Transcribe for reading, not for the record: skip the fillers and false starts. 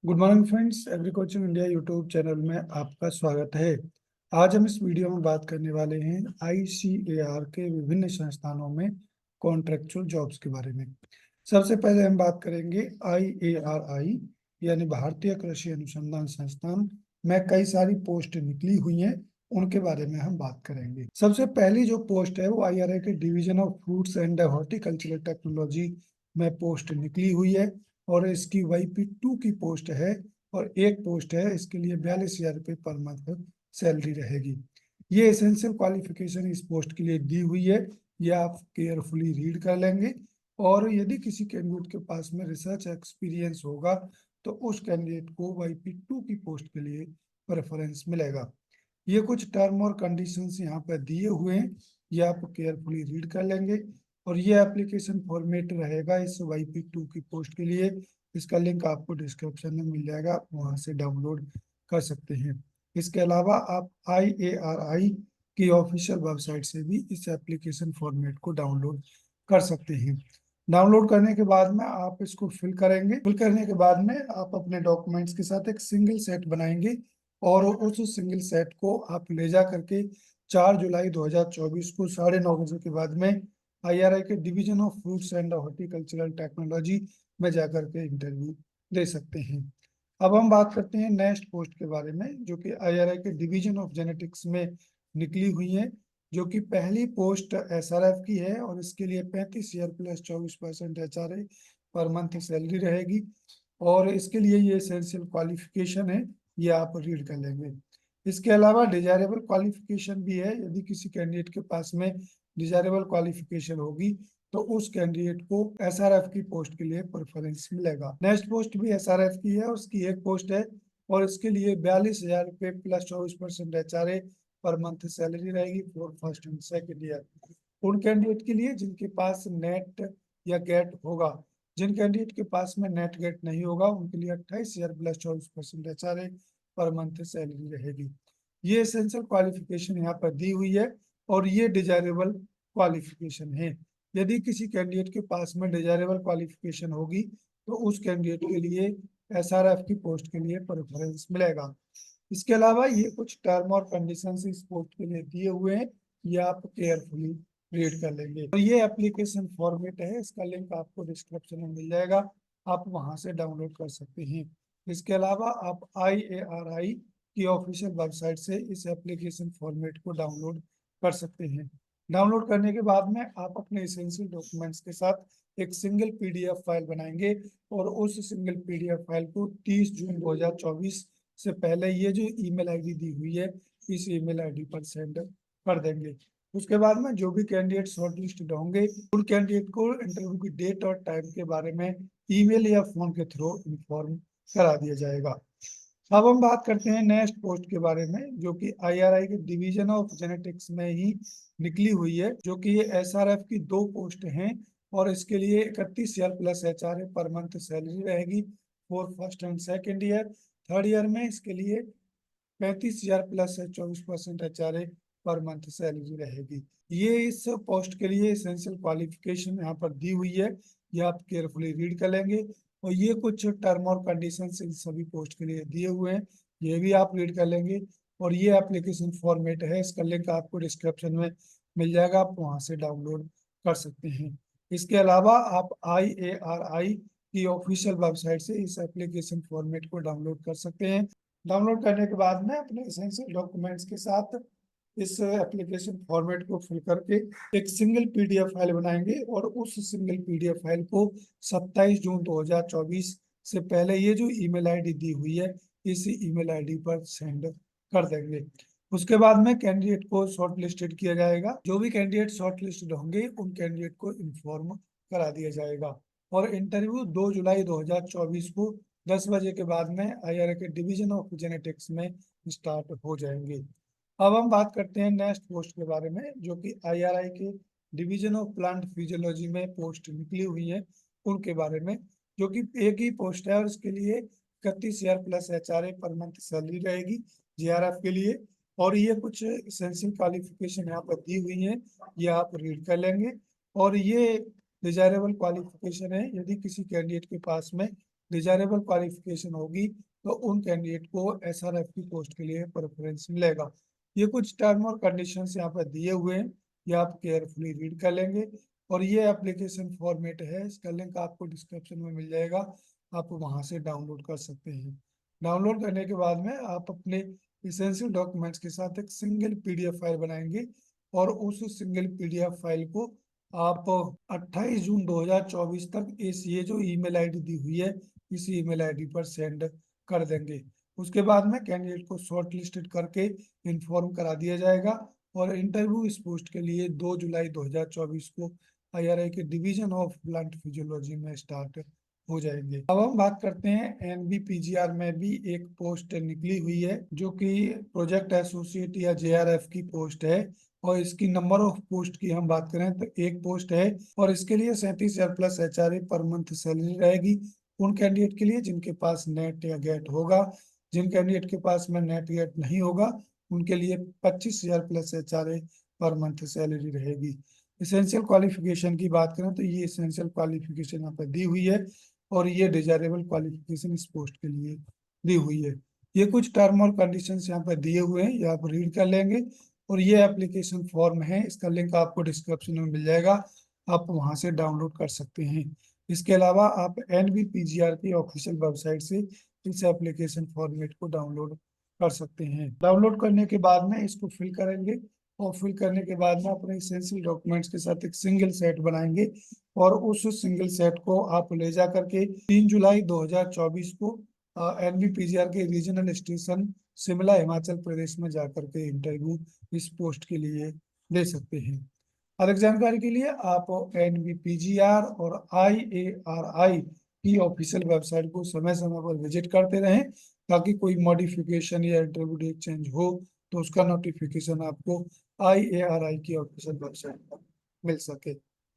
Good morning friends, agree coaching India YouTube channel में आपका स्वागत है। आज हम इस वीडियो में बात करने वाले हैं आईसीएआर के विभिन्न संस्थानों में कॉन्ट्रेक्चुअल जॉब्स के बारे में। सबसे पहले हम बात करेंगे आईएआरआई यानी भारतीय कृषि अनुसंधान संस्थान में कई सारी पोस्ट निकली हुई हैं, उनके बारे में हम बात करेंगे। सबसे पहली जो पोस्ट है वो आईआरआई के division of fruits and horticultural technology में पोस्ट निकली हुई है और इसकी YP2 की पोस्ट है और एक पोस्ट है, इसके लिए 42,000 रुपये पर मंथ सैलरी रहेगी। ये एसेंशियल क्वालिफिकेशन इस पोस्ट के लिए दी हुई है, ये आप केयरफुली रीड कर लेंगे। और यदि किसी कैंडिडेट के पास में रिसर्च एक्सपीरियंस होगा तो उस कैंडिडेट को YP2 की पोस्ट के लिए प्रेफरेंस मिलेगा। ये कुछ टर्म और कंडीशंस यहाँ पर दिए हुए हैं, ये आप केयरफुली रीड कर लेंगे। और ये एप्लीकेशन फॉर्मेट रहेगा इस YP2 की पोस्ट के लिए। इसका लिंक आपको डिस्क्रिप्शन में मिल जाएगा, आप वहां से डाउनलोड कर सकते हैं। इसके अलावा आप IARI की ऑफिशियल वेबसाइट से भी इस एप्लीकेशन फॉर्मेट को डाउनलोड कर सकते हैं। डाउनलोड करने के बाद में आप इसको फिल करेंगे। फिल करने के बाद में आप अपने डॉक्यूमेंट्स के साथ एक सिंगल सेट बनाएंगे और उस सिंगल सेट को आप ले जा करके 4 जुलाई 2024 को 9:30 के बाद में IRI के division of fruits and horticultural technology में जाकर के इंटरव्यू दे सकते हैं। अब हम बात करते हैं नेक्स्ट पोस्ट के बारे में, जो कि IRI के डिवीजन ऑफ जेनेटिक्स में निकली हुई है, जो कि पहली पोस्ट SRF की है और इसके लिए 35,000 plus 24% HRA per month salary रहेगी। और इसके लिए ये एसेंशियल क्वालिफिकेशन है, ये आप रीड कर लेंगे। इसके अलावा डिजायरेबल क्वालिफिकेशन भी है, यदि किसी कैंडिडेट के पास में डिजायरेबल क्वालिफिकेशन होगी तो उस कैंडिडेट को SRF की पोस्ट के लिए प्रेफरेंस मिलेगा। नेक्स्ट पोस्ट भी SRF की है, उसकी एक पोस्ट है और इसके लिए 42,000 रुपये plus 24% HRA per month salary रहेगी for first and second year. उन कैंडिडेट के लिए जिनके पास नेट या गेट होगा। जिन कैंडिडेट के पास में नेट गेट नहीं होगा उनके लिए 28,000 plus 24% HRA per month salary रहेगी। ये एसेंशियल क्वालिफिकेशन यहाँ पर दी हुई है और ये डिजायरेबल क्वालिफिकेशन है। यदि किसी कैंडिडेट के पास में डिजायरेबल क्वालिफिकेशन होगी तो उस कैंडिडेट के लिए SRF की पोस्ट के लिए प्रेफरेंस मिलेगा। इसके अलावा ये कुछ टर्म और कंडीशंस इस पोस्ट के लिए दिए हुए हैं, ये आप केयरफुली रीड कर लेंगे। और ये एप्लीकेशन फॉर्मेट है, इसका लिंक आपको डिस्क्रिप्शन में मिल जाएगा, आप वहां से डाउनलोड कर सकते हैं। इसके अलावा आप IARI की ऑफिशियल वेबसाइट से इस एप्लीकेशन फॉर्मेट को डाउनलोड कर सकते हैं। डाउनलोड करने के बाद में आप अपने एसेंशियल डॉक्यूमेंट्स के साथ एक सिंगल PDF फाइल बनाएंगे और उस सिंगल PDF फाइल को 30 जून 2024 से पहले ये जो ईमेल आईडी दी हुई है इस ईमेल आईडी पर सेंड कर देंगे। उसके बाद में जो भी कैंडिडेट शॉर्टलिस्टेड होंगे उन कैंडिडेट को इंटरव्यू की डेट और टाइम के बारे में ईमेल या फोन के थ्रू इन्फॉर्म करा दिया जाएगा। अब हम बात करते हैं नेक्स्ट पोस्ट के बारे में, जो कि IRI के डिवीजन ऑफ जेनेटिक्स में ही निकली हुई है, जो कि ये SRF की 2 पोस्ट हैं और इसके लिए 31,000 plus HRA per month salary रहेगी for first and second year. Third year में इसके लिए 35,000 plus 24% HRA per month salary रहेगी। ये इस पोस्ट के लिए एसेंशियल क्वालिफिकेशन यहाँ पर दी हुई है, ये आप केयरफुली रीड कर लेंगे। और ये कुछ टर्म और कंडीशंस इन सभी पोस्ट के लिए दिए हुए हैं, ये भी आप रीड कर लेंगे। और ये एप्लीकेशन फॉर्मेट है, इसका लिंक आपको डिस्क्रिप्शन में मिल जाएगा, आप वहां से डाउनलोड कर सकते हैं। इसके अलावा आप IARI की ऑफिशियल वेबसाइट से इस एप्लीकेशन फॉर्मेट को डाउनलोड कर सकते हैं। डाउनलोड करने के बाद में अपने एसेंशियल डॉक्यूमेंट्स के साथ इस एप्लीकेशन फॉर्मेट को फिल करके एक सिंगल PDF फाइल बनाएंगे और उस सिंगल PDF फाइल को 27 जून 2024 से पहले ये जो ईमेल आईडी दी हुई है इस ईमेल आईडी पर सेंड कर देंगे। उसके बाद में कैंडिडेट को शॉर्ट लिस्टेड किया जाएगा। जो भी कैंडिडेट शॉर्ट लिस्टेड होंगे उन कैंडिडेट को इन्फॉर्म करा दिया जाएगा और इंटरव्यू 2 जुलाई 2024 को 10 बजे के बाद में IRI के डिवीजन ऑफ जेनेटिक्स में स्टार्ट हो जाएंगे। अब हम बात करते हैं नेक्स्ट पोस्ट के बारे में, जो कि IRI के डिवीजन ऑफ प्लांट फिजियोलॉजी में पोस्ट निकली हुई है उनके बारे में, जो कि एक ही पोस्ट है और इसके लिए 31,000 plus HRA per month salary रहेगी JRF के लिए। और ये कुछ एसेंशियल क्वालिफिकेशन यहाँ पर दी हुई है, ये आप रीड कर लेंगे। और ये डिजायरेबल क्वालिफिकेशन है, यदि किसी कैंडिडेट के पास में डिजायरेबल क्वालिफिकेशन होगी तो उन कैंडिडेट को SRF की पोस्ट के लिए प्रेफरेंस मिलेगा। ये कुछ टर्म और कंडीशंस यहाँ पर दिए हुए हैं, ये आप केयरफुली रीड कर लेंगे। और ये एप्लीकेशन फॉर्मेट है, इसका लिंक आपको डिस्क्रिप्शन में मिल जाएगा, आप वहां से डाउनलोड कर सकते हैं। डाउनलोड करने के बाद में आप अपने इसेंशियल डॉक्यूमेंट्स के साथ एक सिंगल PDF फाइल बनाएंगे और उस सिंगल PDF फाइल को आप 28 जून 2024 तक इस ये जो ईमेल आईडी दी हुई है इस ईमेल आईडी पर सेंड कर देंगे। उसके बाद में कैंडिडेट को शॉर्ट लिस्टेड करके इन्फॉर्म करा दिया जाएगा और इंटरव्यू इस पोस्ट के लिए 2 जुलाई 2024 को IRI के डिवीजन ऑफ प्लांट फिजियोलॉजी में स्टार्ट हो जाएंगे। अब हम बात करते हैं NBPGR में भी एक पोस्ट निकली हुई है जो कि प्रोजेक्ट एसोसिएट या JRF की पोस्ट है। और इसकी नंबर ऑफ पोस्ट की हम बात करें तो एक पोस्ट है और इसके लिए 37,000 plus HRA per month salary रहेगी उन कैंडिडेट के लिए जिनके पास नेट या गेट होगा। जिन कैंडिडेट के पास में नेट गेट नहीं होगा उनके लिए 25,000 plus HRA per month salary रहेगी। इसेंशियल क्वालिफिकेशन की बात करें तो ये इसेंशियल क्वालिफिकेशन यहाँ पर दी हुई है और ये डिजायरेबल क्वालिफिकेशन इस पोस्ट के लिए दी हुई है। ये कुछ टर्म और कंडीशंस यहाँ पर दिए हुए हैं, ये आप रीड कर लेंगे। और ये एप्लीकेशन फॉर्म है, इसका लिंक आपको डिस्क्रिप्शन में मिल जाएगा, आप वहां से डाउनलोड कर सकते हैं। इसके अलावा आप NBPGR की ऑफिशियल वेबसाइट से इस एप्लीकेशन फॉर्मेट को डाउनलोड कर सकते हैं। डाउनलोड करने के बाद में इसको फिल करेंगे और फिल करने के बाद में अपने इसेंशियल डॉक्यूमेंट्स के साथ एक सिंगल सेट बनाएंगे और उस सिंगल सेट को आप ले जा करके 3 जुलाई 2024 को NBPGR के रीजनल स्टेशन शिमला हिमाचल प्रदेश में जाकर के इंटरव्यू इस पोस्ट के लिए दे सकते हैं। अधिक जानकारी के लिए आप NBPGR और IARI की ऑफिशियल वेबसाइट को समय समय पर विजिट करते रहें ताकि कोई मॉडिफिकेशन या इंटरव्यू डेट चेंज हो तो उसका नोटिफिकेशन आपको IARI की ऑफिशियल वेबसाइट पर मिल सके।